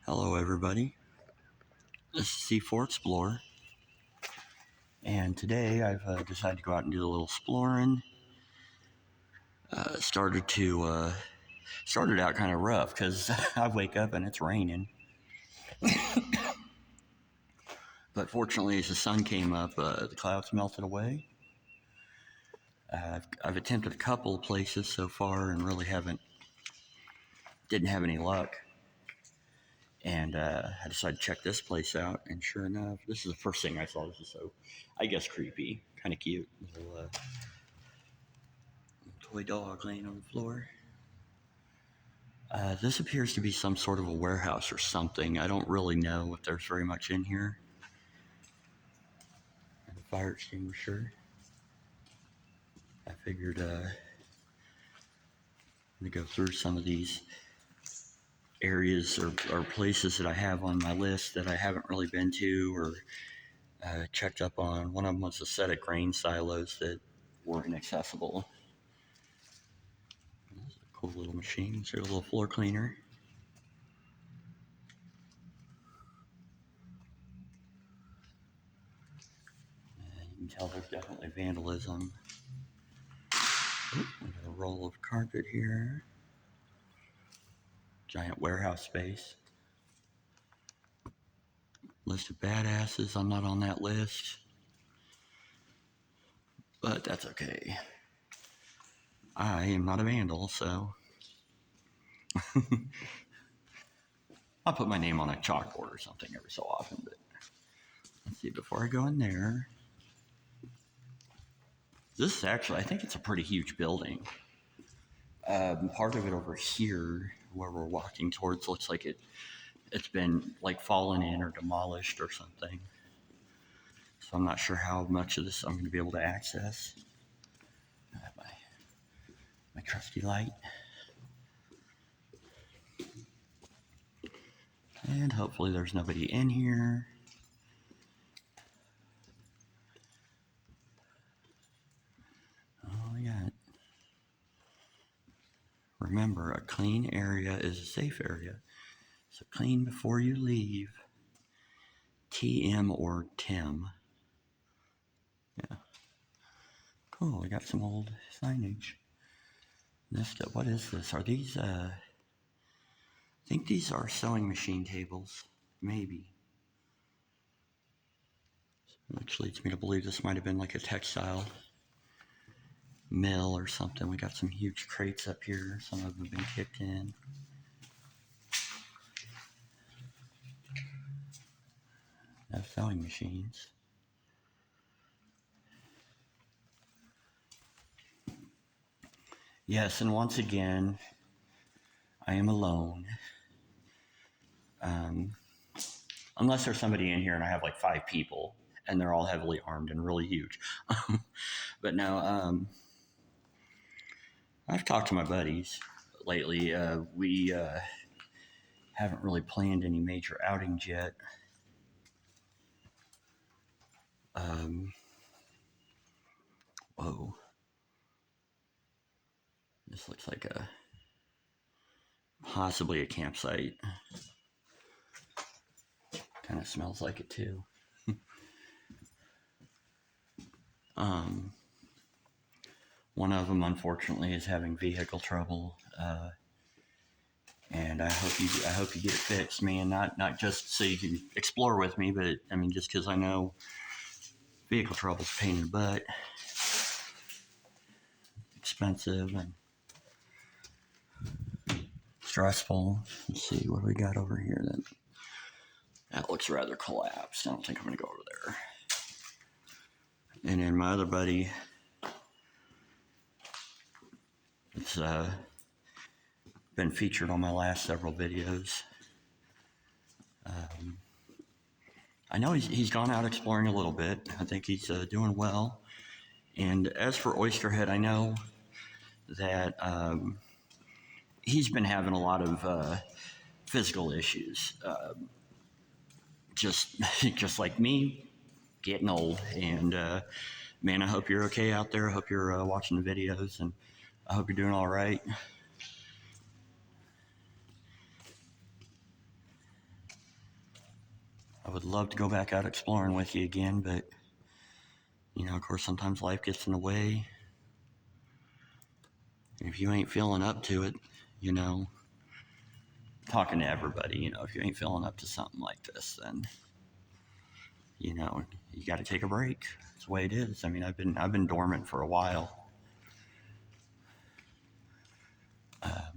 Hello, everybody. This is C4 Explorer, and today I've decided to go out and do a little exploring. Started out kind of rough because I wake up and it's raining, but fortunately, as the sun came up, the clouds melted away. I've attempted a couple of places so far and really didn't have any luck. And I decided to check this place out, and sure enough, this is the first thing I saw. This is so, I guess, creepy, kind of cute. Little toy dog laying on the floor. This appears to be some sort of a warehouse or something. I don't really know if there's very much in here. And a fire extinguisher. I figured I'm going to go through some of these areas or places that I have on my list that I haven't really been to or checked up on. One of them was a set of grain silos that were inaccessible. That's a cool little machine. It's a little floor cleaner. You can tell there's definitely vandalism. We got a roll of carpet here. Giant warehouse space. List of badasses. I'm not on that list. But that's okay. I am not a vandal, so I'll put my name on a chalkboard or something every so often. But let's see, before I go in there, this is actually, I think it's a pretty huge building. Part of it over here, where we're walking towards, looks like it's been like fallen in or demolished or something. So I'm not sure how much of this I'm going to be able to access. I have my trusty light. And hopefully there's nobody in here. Oh, yeah. Remember, a clean area is a safe area. So clean before you leave. TM or Tim. Yeah. Cool, we got some old signage. What is this? Are these, I think these are sewing machine tables. Maybe. Which leads me to believe this might have been like a textile mill or something. We got some huge crates up here. Some of them have been kicked in. Sewing machines. Yes, and once again, I am alone. Unless there's somebody in here and I have like 5 people and they're all heavily armed and really huge. But no, I've talked to my buddies lately. We haven't really planned any major outings yet. Whoa. This looks like possibly a campsite. Kind of smells like it too. One of them, unfortunately, is having vehicle trouble, and I hope you get it fixed, man. Not just so you can explore with me, but I mean just because I know vehicle trouble's a pain in the butt, expensive, and stressful. Let's see what we got over here. That looks rather collapsed. I don't think I'm going to go over there. And then my other buddy, it's been featured on my last several videos. I know he's gone out exploring a little bit. I think he's doing well. And as for Oysterhead, I know that he's been having a lot of physical issues. Just like me, getting old. And man, I hope you're okay out there. I hope you're watching the videos, and I hope you're doing all right. would love to go back out exploring with you again, but, of course, sometimes life gets in the way. If you ain't feeling up to it, talking to everybody, if you ain't feeling up to something like this, then, you got to take a break. That's the way it is. I mean, I've been dormant for a while. Of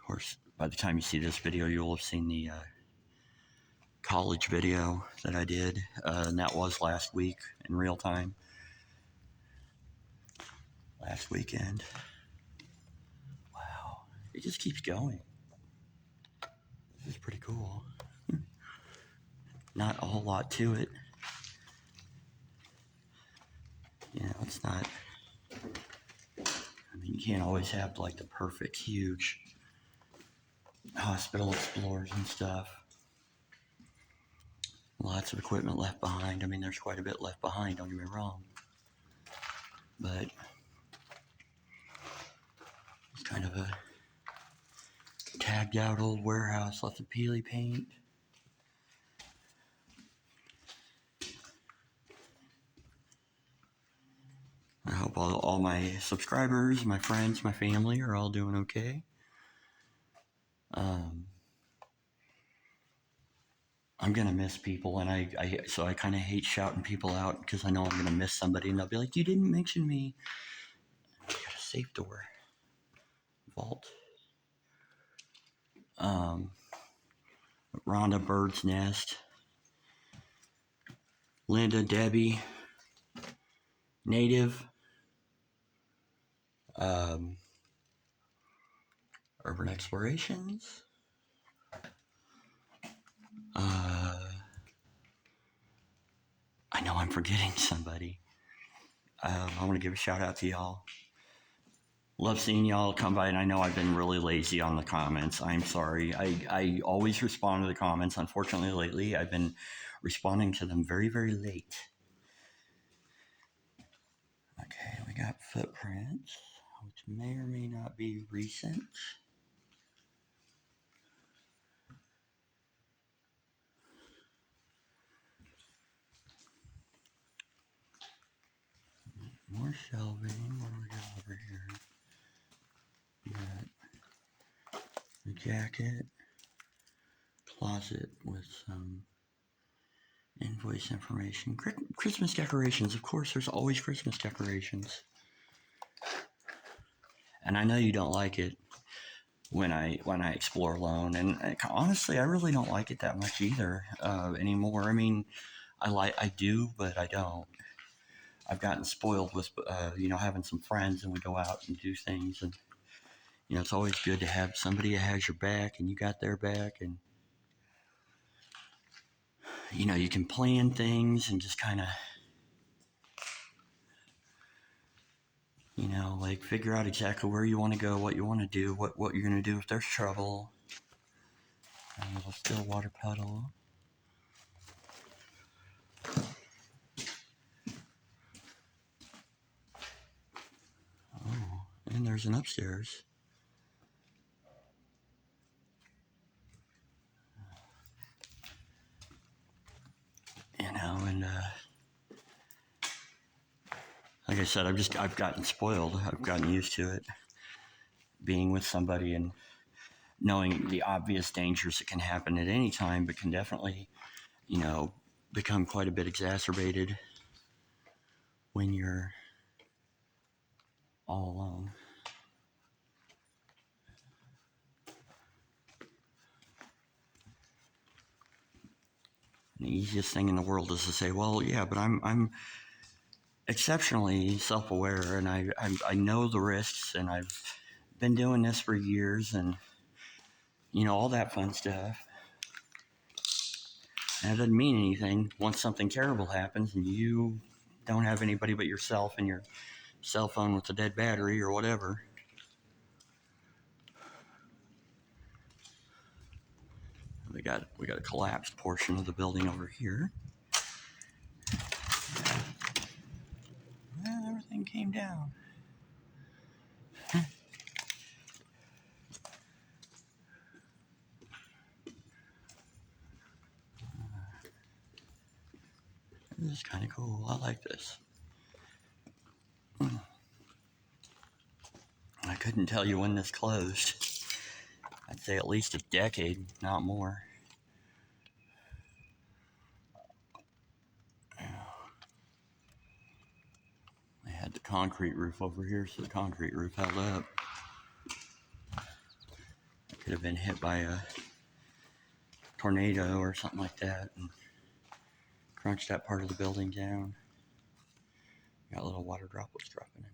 course, by the time you see this video, you'll have seen the college video that I did, and that was last week in real time. Last weekend. Wow, it just keeps going. This is pretty cool. Not a whole lot to it. It's not. I mean, you can't always have like the perfect, huge hospital explorers and stuff. Lots of equipment left behind. I mean, there's quite a bit left behind, don't get me wrong. But it's kind of a tagged out old warehouse, lots of peely paint. I hope all my subscribers, my friends, my family are all doing okay. I'm gonna miss people, and so I kind of hate shouting people out because I know I'm gonna miss somebody, and they'll be like, "You didn't mention me." I got a safe door, vault. Rhonda Bird's Nest, Linda, Debbie, Native, Urban Explorations. I know I'm forgetting somebody. I want to give a shout out to y'all. Love seeing y'all come by, and I know I've been really lazy on the comments. I'm sorry. I always respond to the comments. Unfortunately, lately, I've been responding to them very, very late. Okay, we got footprints, which may or may not be recent. More shelving. What do we got over here? We got the jacket, closet with some invoice information. Christmas decorations. Of course, there's always Christmas decorations. And I know you don't like it when I explore alone. And honestly, I really don't like it that much either anymore. I mean, I do, but I don't. I've gotten spoiled with, having some friends, and we go out and do things. And, it's always good to have somebody that has your back and you got their back. And, you can plan things and just kind of, like figure out exactly where you want to go, what you want to do, what you're going to do if there's trouble. And a little still water puddle. Oh, and there's an upstairs. And like I said, I've gotten spoiled. I've gotten used to it, being with somebody and knowing the obvious dangers that can happen at any time, but can definitely, become quite a bit exacerbated when you're all alone. The easiest thing in the world is to say, well, yeah, but I'm exceptionally self-aware, and I know the risks, and I've been doing this for years, and all that fun stuff. And it doesn't mean anything once something terrible happens and you don't have anybody but yourself and your cell phone with a dead battery or whatever. We got a collapsed portion of the building over here. Well, everything came down. This is kind of cool. I like this. I couldn't tell you when this closed. I'd say at least a decade, not more. They had the concrete roof over here, so the concrete roof held up. It could have been hit by a tornado or something like that and crunched that part of the building down. Got little water droplets dropping in there.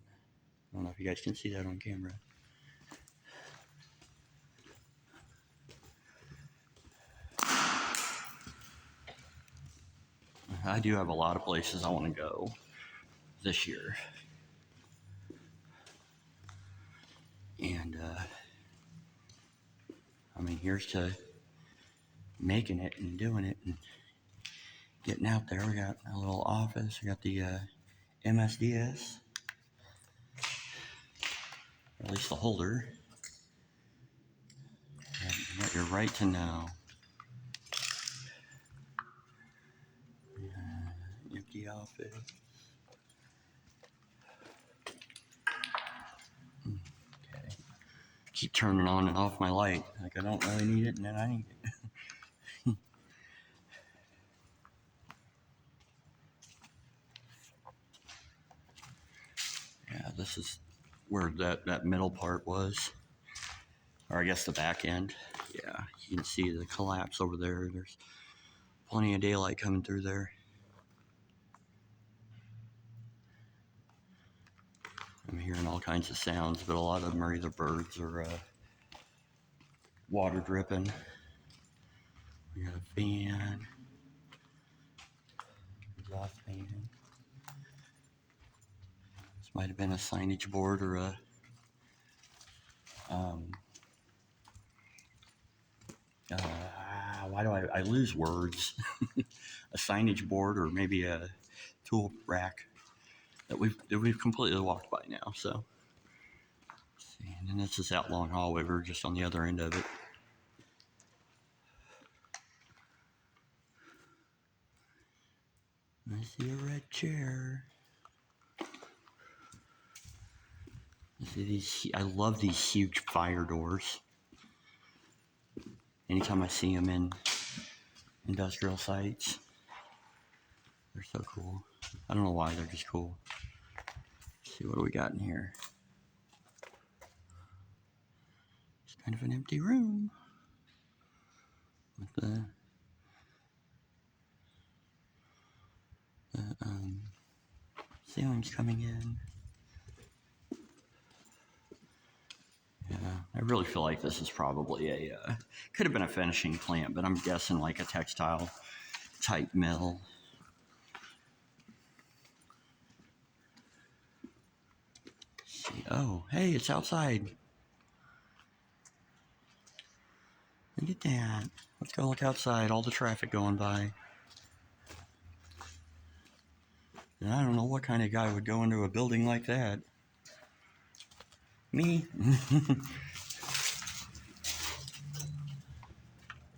I don't know if you guys can see that on camera. I do have a lot of places I want to go this year. And, I mean, here's to making it and doing it and getting out there. We got a little office. We got the MSDS, or at least the holder. And you got your right to know. Empty office. Okay. Keep turning on and off my light. Like I don't really need it, and then I need it. Yeah, this is where that middle part was. Or I guess the back end. Yeah, you can see the collapse over there. There's plenty of daylight coming through there. I'm hearing all kinds of sounds, but a lot of them are either birds or water dripping. We got a fan, exhaust fan. This might have been a signage board or a why do I lose words? A signage board or maybe a tool rack that we've completely walked by now. So, and then this is that long hallway. We're just on the other end of it. I see a red chair. I see these. I love these huge fire doors. Anytime I see them in industrial sites, they're so cool. I don't know why, they're just cool. Let's see, what do we got in here? It's kind of an empty room with the ceilings coming in. Yeah, I really feel like this is probably a, could have been a finishing plant, but I'm guessing like a textile type mill. Let's see, oh, hey, it's outside. Look at that. Let's go look outside, all the traffic going by. And I don't know what kind of guy would go into a building like that. Me?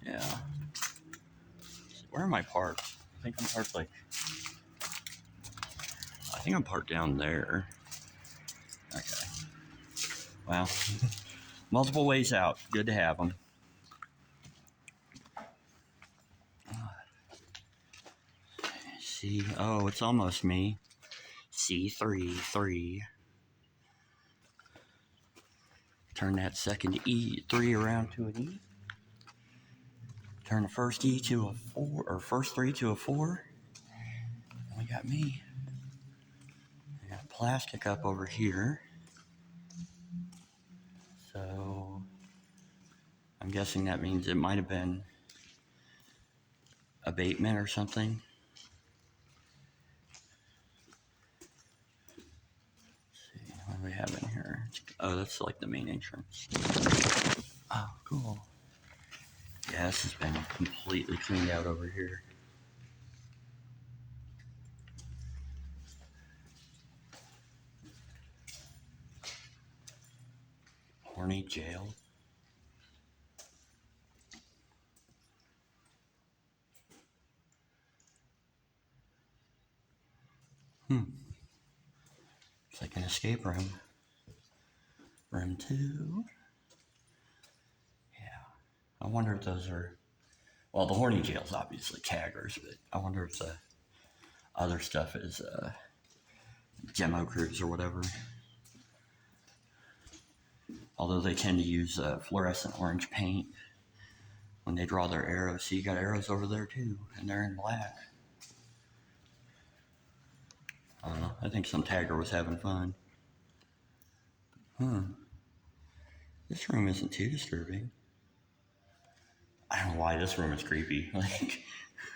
Yeah. Where am I parked? I think I'm parked I think I'm parked down there. Okay. Well, multiple ways out. Good to have them. C. Oh, it's almost me. C3, 3. Turn that second E3 around to an E. Turn the first E to a 4, or first 3 to a 4. And we got me. I got plastic up over here. So I'm guessing that means it might have been abatement or something. Let's see, what do we have in here? Oh, that's like the main entrance. Oh, cool. Yeah, this has been completely cleaned out over here. Horny jail. It's like an escape room. Room 2. Yeah. I wonder if those are... Well, the horny jail's obviously caggers, but I wonder if the other stuff is demo crews or whatever. Although they tend to use fluorescent orange paint when they draw their arrows. So you got arrows over there too, and they're in black. I don't know. I think some tagger was having fun. This room isn't too disturbing. I don't know why this room is creepy. Like,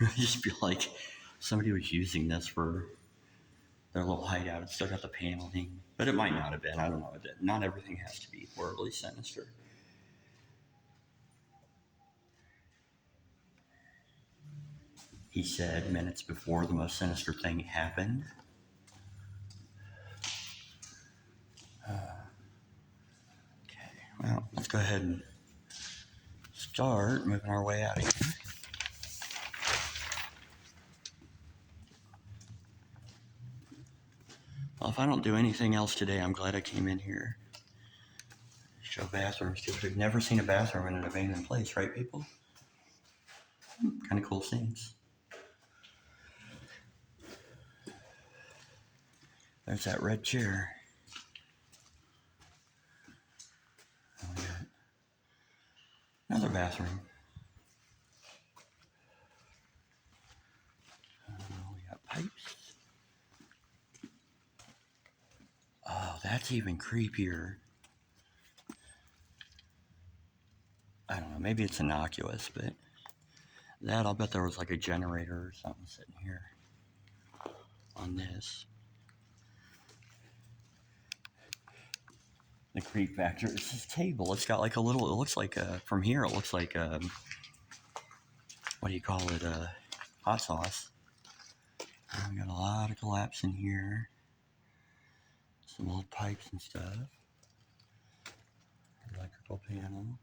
I just feel like somebody was using this for their little hideout. It's still got the paneling, but it might not have been. I don't know. Not everything has to be horribly sinister. He said minutes before the most sinister thing happened. Okay, well, let's go ahead and start moving our way out of here. Well, if I don't do anything else today, I'm glad I came in here. Show bathrooms, because we've never seen a bathroom in an abandoned place, right, people? Kind of cool scenes. There's that red chair. Oh, we got another bathroom. We got pipes. Oh, that's even creepier. I don't know, maybe it's innocuous, but that, I'll bet there was like a generator or something sitting here on this. The creep factor is this table. It's got like a little, it looks like, from here, it looks like, what do you call it, hot sauce. And we got a lot of collapse in here. Some old pipes and stuff. Electrical panel.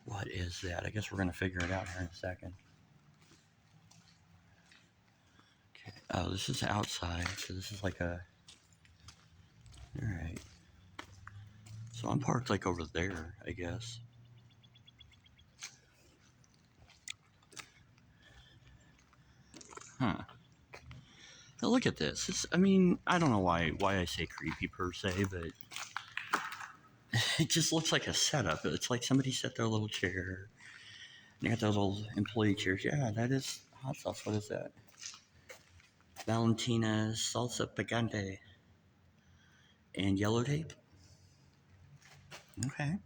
What is that? I guess we're going to figure it out here in a second. Okay. Oh, this is outside. So this is like a... Alright. So I'm parked like over there, I guess. Huh. Now look at this. I mean, I don't know why I say creepy per se, but it just looks like a setup. It's like somebody set their little chair. They got those old employee chairs. Yeah, that is hot sauce. What is that? Valentina's salsa picante. And yellow tape. Okay.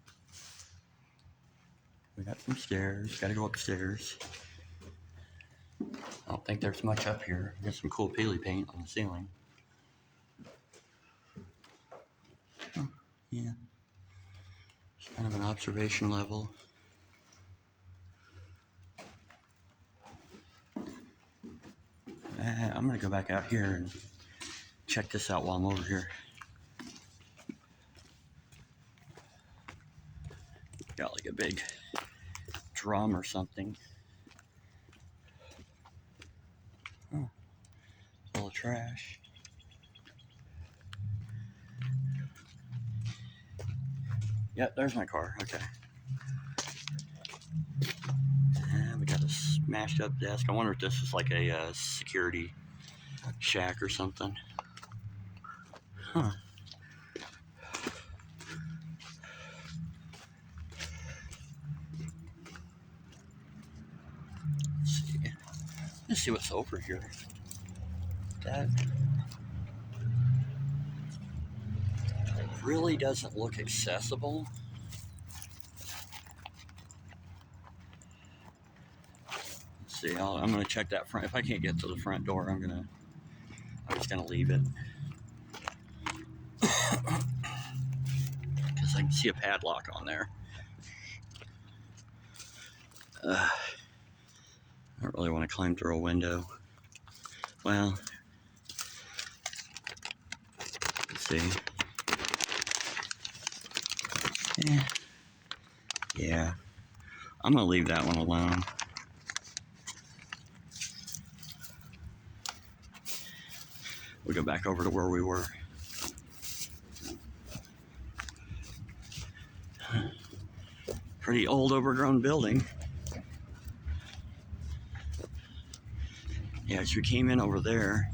We got some stairs. Gotta go upstairs. I don't think there's much up here. We got some cool peely paint on the ceiling. Oh, yeah. It's kind of an observation level. I'm gonna go back out here and check this out while I'm over here. Got like a big drum or something. Oh, full of trash. Yep, there's my car. Okay. And we got a smashed up desk. I wonder if this is like a security shack or something. Huh. Let's see what's over here. That really doesn't look accessible. Let's see, I'm gonna check that front. If I can't get to the front door, I'm just gonna leave it. Because I can see a padlock on there. I don't really want to climb through a window. Well, let's see. Yeah. I'm going to leave that one alone. We'll go back over to where we were. Pretty old, overgrown building. Yeah, as we came in over there.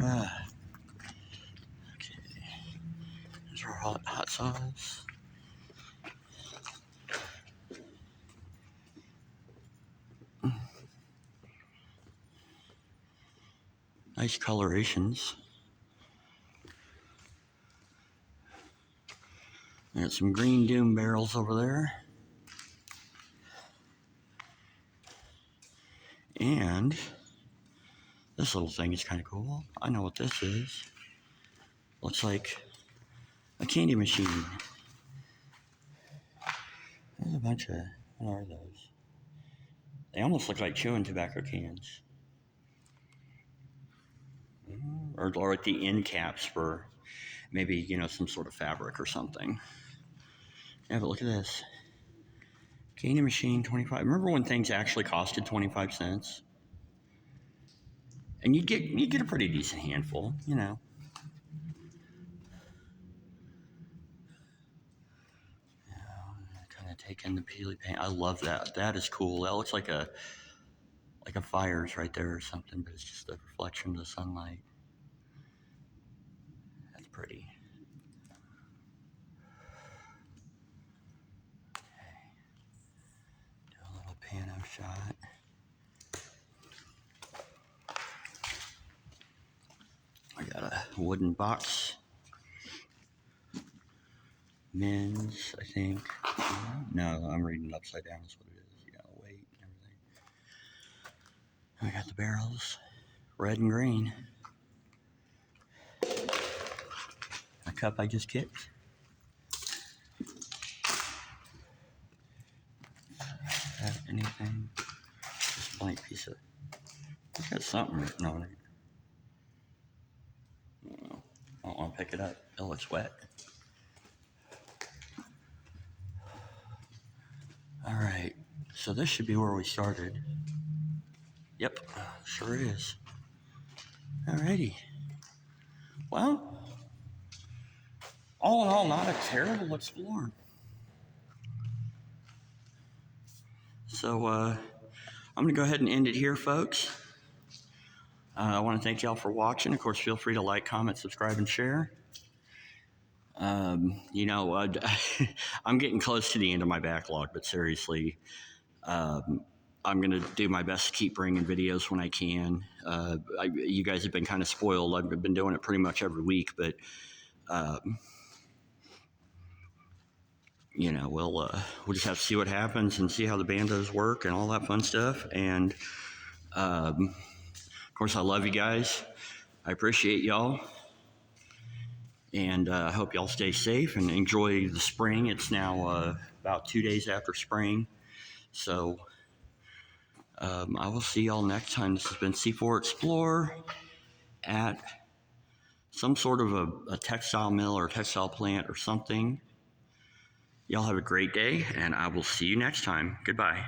Okay. There's our hot sauce. Nice colorations. Got some green Doom barrels over there. And this little thing is kind of cool. I know what this is. Looks like a candy machine. There's a bunch of, what are those? They almost look like chewing tobacco cans. Or like the end caps for maybe, you know, some sort of fabric or something. Yeah, but look at this. Candy machine, 25. Remember when things actually costed 25 cents? And you'd get a pretty decent handful, you know. Kind of taking the peely paint. I love that. That is cool. That looks like a fire's right there or something, but it's just a reflection of the sunlight. That's pretty. Okay. Do a little pano shot. I got a wooden box. Men's, I think. No, I'm reading it upside down. That's what it is. You gotta wait and everything. I got the barrels, red and green. A cup I just kicked. Anything? Just a blank piece of. It's got something written on it. I don't want to pick it up. Oh, it's wet. All right, so this should be where we started. Yep, sure is. Alrighty. Well, all in all, not a terrible explore. So I'm gonna go ahead and end it here, folks. I want to thank y'all for watching. Of course, feel free to like, comment, subscribe, and share. You know, I'm getting close to the end of my backlog, but seriously, I'm going to do my best to keep bringing videos when I can. You guys have been kind of spoiled. I've been doing it pretty much every week, but, you know, we'll just have to see what happens and see how the bandos work and all that fun stuff. And, of course, I love you guys. I appreciate y'all. And I hope y'all stay safe and enjoy the spring. It's now about 2 days after spring. So I will see y'all next time. This has been C4 Explorer at some sort of a textile mill or textile plant or something. Y'all have a great day, and I will see you next time. Goodbye.